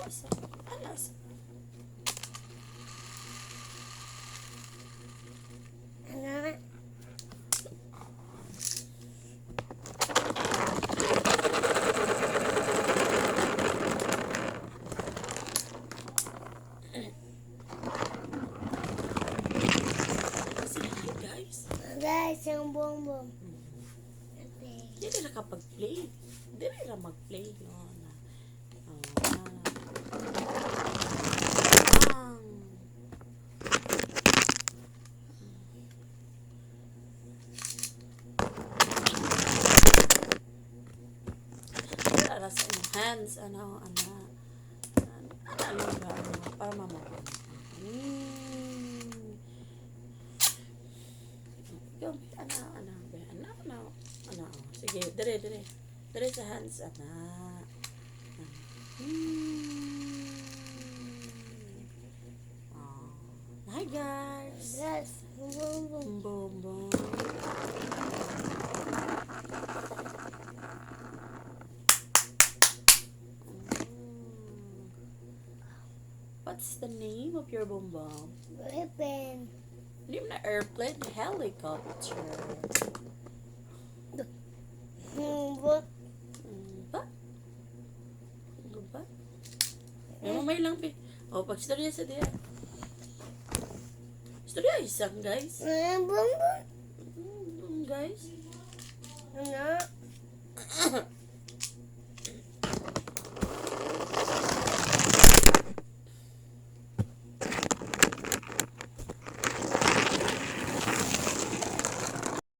Alas. Alas. Ano? Say hi, guys. Guys, yung bongbong. Dili na kapag-play. Dili na mag-play. No, na. Ang. Para sa inyong hands. Ano. Ano ba? Para mamawa. Yung, ano. Sige, dire sa hands, Hi, guys. Guys, yung bongbong. Boom, boom. What's the name of your boom boom? Weapon. Hindi mo na airplane, helicopter. Bongbong. Ba? Ano ba? May lang, pi. O, pag-storya sa diya. Storya isang, guys. Bongbong. Guys. Ano?